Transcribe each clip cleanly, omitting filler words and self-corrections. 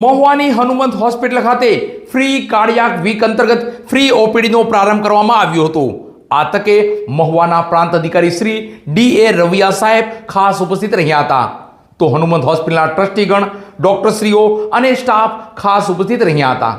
મહુવાની Hanumant hospital ખાતે free cardiac week અંતર્ગત free ઓપીડીનો પ્રારંભ કરવામાં આવ્યો હતો। આ તકે મહુવાના પ્રાંત અધિકારી શ્રી ડી.એ. રવિયા સાહેબ ખાસ ઉપસ્થિત રહ્યા હતા, તો હનુમંત હોસ્પિટલના ટ્રસ્ટીગણ, ડોક્ટરશ્રીઓ અને સ્ટાફ ખાસ ઉપસ્થિત રહ્યા હતા।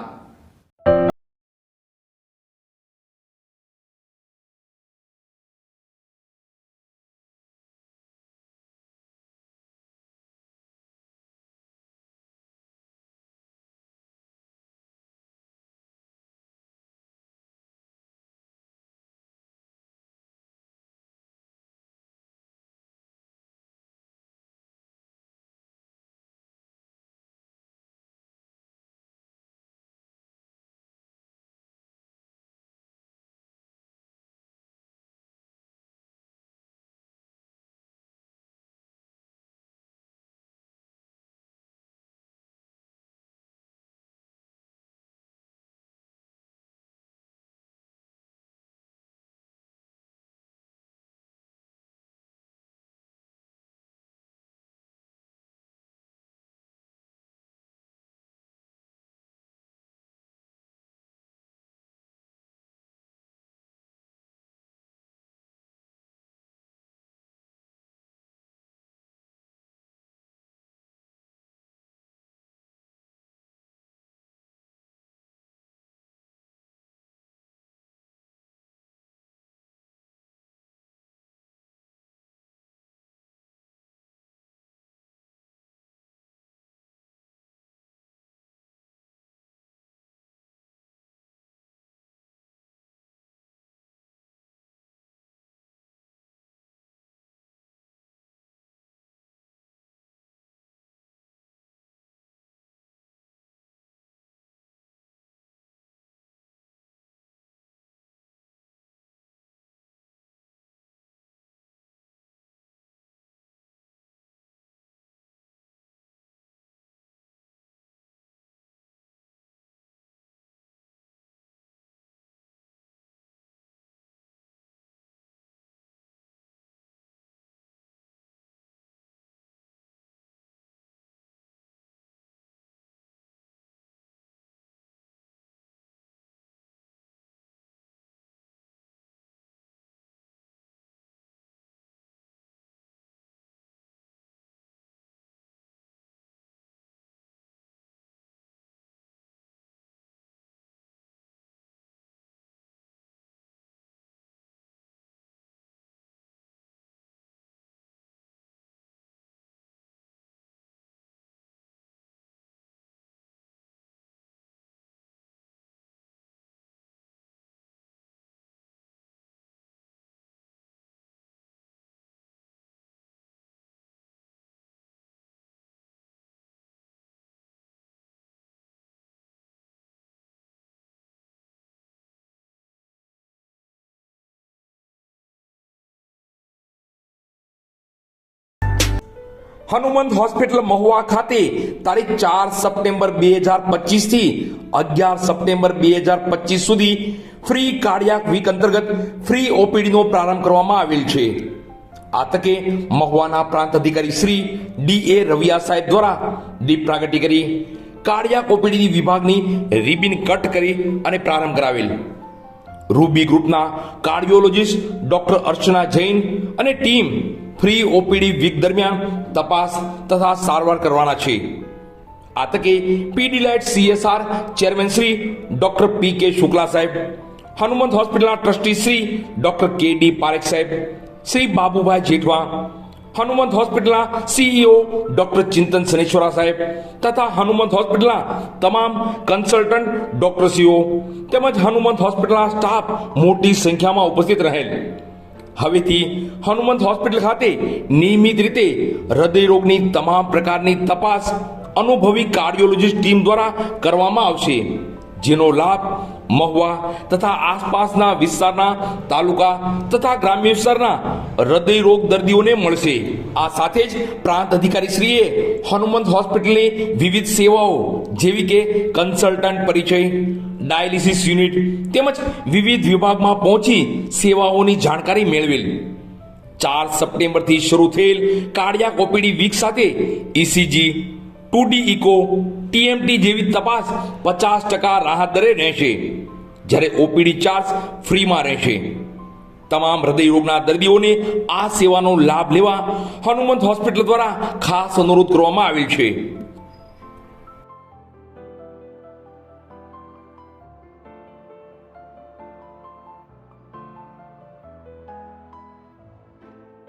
હનુમંત હોસ્પિટલ મહુવા ખાતે તારીખ 4 સપ્ટેમ્બર 2025 થી 11 સપ્ટેમ્બર 2025 સુધી ફ્રી કાર્ડિયાક વીક અંતર્ગત ફ્રી ઓપીડીનો પ્રારંભ કરવામાં આવેલ છે। આ તકે મહુવાના પ્રાંત અધિકારી શ્રી ડી.એ. રવિયા સાહેબ દ્વારા દીપ પ્રાગટ્ય કરી કાર્ડિયાક ઓપીડી વિભાગની રિબિન કટ કરી અને પ્રારંભ કરાવેલ। રૂબી ગ્રુપના કાર્ડિયોલોજિસ્ટ ડોક્ટર અર્ચના જૈન અને ટીમ ફ્રી ઓપીડી વીક દરમિયાન તપાસ તથા સારવાર કરવાના છે। આ તકે Pidilite CSR chairman Shri doctor P.K. Shukla સાહેબ, હનુમંત હોસ્પિટલના trustee Shri doctor K.D. Parekh સાહેબ, શ્રી બાબુભાઈ જેઠવા, હનુમંત હોસ્પિટલના CEO ડોક્ટર ચિંતન સનેશ્વરા સાહેબ તથા હનુમંત હોસ્પિટલના તમામ કન્સલ્ટન્ટ ડોક્ટરશ્રીઓ તેમજ હનુમંત હોસ્પિટલના સ્ટાફ મોટી સંખ્યામાં ઉપસ્થિત રહેલ। હવેથી હનુમંત હોસ્પિટલ ખાતે નિયમિત રીતે હૃદય રોગની તમામ પ્રકારની તપાસ અનુભવી કાર્ડિયોલોજિસ્ટ ટીમ દ્વારા કરવામાં આવશે, જેનો લાભ મહુવા તથા આસપાસના વિસ્તારના તાલુકા તથા ગ્રામ્ય વિસ્તારના હૃદય રોગ દર્દીઓને મળશે। આ સાથે જ પ્રાંત અધિકારીશ્રીએ હનુમંત હોસ્પિટલની વિવિધ સેવાઓ જેવી કે કન્સલ્ટન્ટ પરિચય, ડાયાલિસિસ યુનિટ તેમજ વિવિધ વિભાગમાં પહોંચી સેવાઓની જાણકારી મેળવેલ। 4 સપ્ટેમ્બરથી શરૂ થયેલ કાર્ડિયાક ઓપીડી વીક સાથે ECG, 2D ઇકો, ટીએમટી જેવી તપાસ 50% રાહત દરે રહેશે, જ્યારે ઓપીડી ચાર્જ ફ્રીમાં રહેશે. તમામ હૃદયરોગના દર્દીઓને આ સેવાનો લાભ લેવા હનુમંત હોસ્પિટલ દ્વારા ખાસ અનુરોધ કરવામાં આવેલ છે.